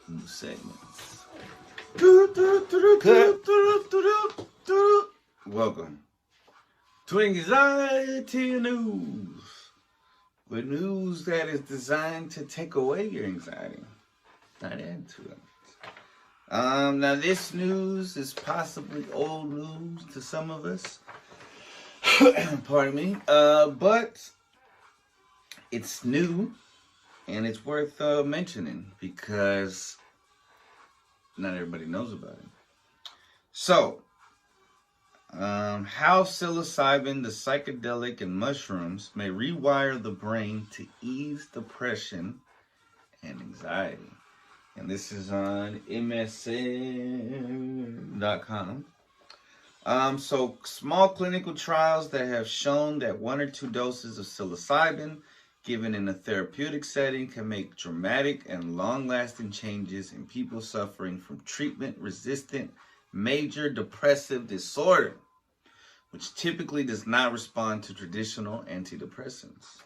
new segments. Welcome to Anxiety News, with news that is designed to take away your anxiety, not add to it. Now this news is possibly old news to some of us. Pardon me. But it's new and it's worth mentioning because not everybody knows about it. So, how psilocybin, the psychedelic, and mushrooms may rewire the brain to ease depression and anxiety. And this is on MSN.com. So small clinical trials that have shown that 1 or 2 doses of psilocybin given in a therapeutic setting can make dramatic and long-lasting changes in people suffering from treatment-resistant major depressive disorder, which typically does not respond to traditional antidepressants.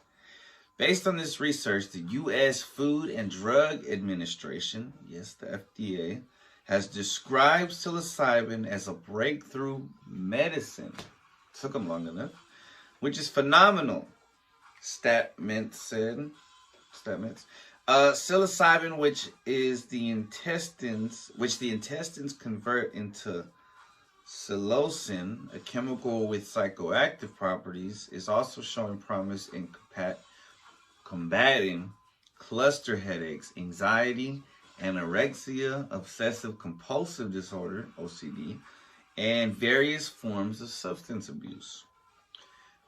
Based on this research, the U.S. Food and Drug Administration, yes, the FDA, has described psilocybin as a breakthrough medicine. Took them long enough, which is phenomenal. Statments said. Psilocybin, which the intestines convert into psilocin, a chemical with psychoactive properties, is also showing promise in combating cluster headaches, anxiety, anorexia, obsessive compulsive disorder, OCD, and various forms of substance abuse.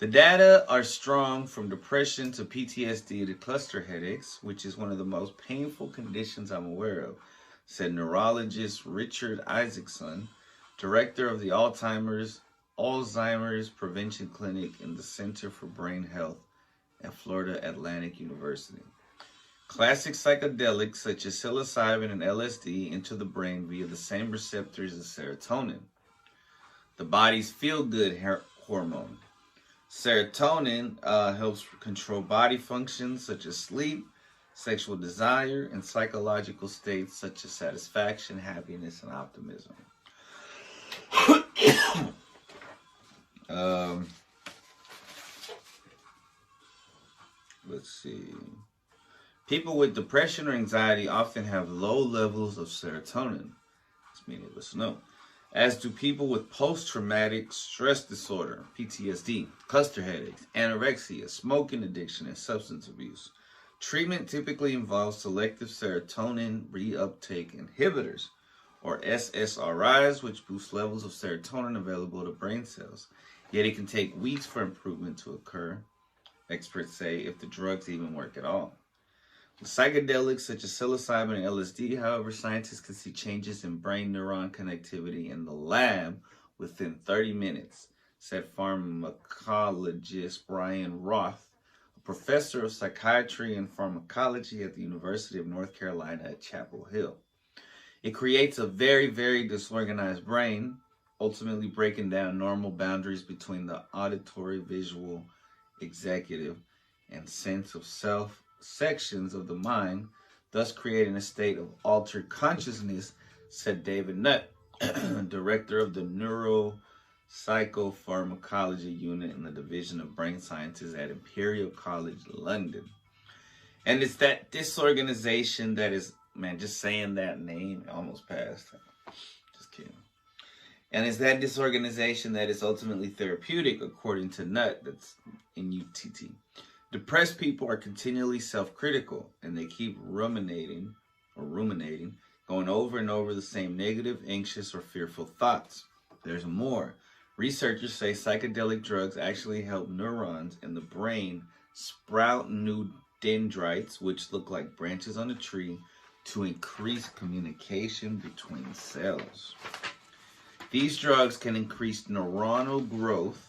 The data are strong from depression to PTSD to cluster headaches, which is one of the most painful conditions I'm aware of, said neurologist Richard Isaacson, director of the Alzheimer's Prevention Clinic in the Center for Brain Health at Florida Atlantic University. Classic psychedelics such as psilocybin and LSD enter the brain via the same receptors as serotonin, the body's feel-good hormone. Serotonin helps control body functions such as sleep, sexual desire, and psychological states such as satisfaction, happiness, and optimism. Let's see. People with depression or anxiety often have low levels of serotonin. It's meaningless to know. As do people with post-traumatic stress disorder, PTSD, cluster headaches, anorexia, smoking addiction, and substance abuse. Treatment typically involves selective serotonin reuptake inhibitors, or SSRIs, which boost levels of serotonin available to brain cells. Yet it can take weeks for improvement to occur, experts say, if the drugs even work at all. With psychedelics such as psilocybin and LSD, however, scientists can see changes in brain neuron connectivity in the lab within 30 minutes, said pharmacologist Brian Roth, a professor of psychiatry and pharmacology at the University of North Carolina at Chapel Hill. It creates a very, very disorganized brain, ultimately breaking down normal boundaries between the auditory, visual, executive, and sense of self sections of the mind, thus creating a state of altered consciousness, said David Nutt, director of the Neuropsychopharmacology Unit in the Division of Brain Sciences at Imperial College London. And it's that disorganization that is, man, just saying that name almost passed. Just kidding. And it's that disorganization that is ultimately therapeutic, according to Nutt, that's N-U-T-T. Depressed people are continually self-critical, and they keep ruminating, going over and over the same negative, anxious, or fearful thoughts. There's more. Researchers say psychedelic drugs actually help neurons in the brain sprout new dendrites, which look like branches on a tree, to increase communication between cells. These drugs can increase neuronal growth.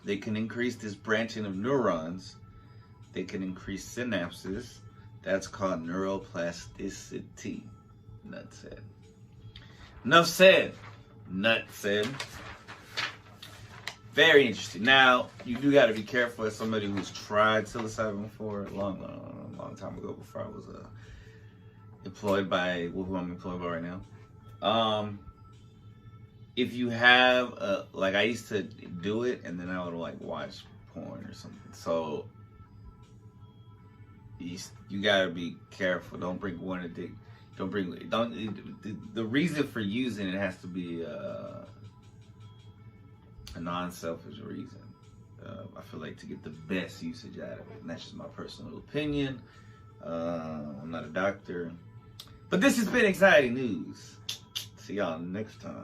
They can increase this branching of neurons. They can increase synapses. That's called neuroplasticity. Nutt said. Enough said. Nutt said. Very interesting. Now, you do got to be careful as somebody who's tried psilocybin before a long time ago, before I was employed by who I'm employed by right now. If you have like I used to do it, and then I would like watch porn or something. So you gotta be careful. Don't bring one addict. Don't bring. Don't. The reason for using it has to be a non-selfish reason. I feel like to get the best usage out of it, and that's just my personal opinion. I'm not a doctor, but this has been Anxiety News. See y'all next time.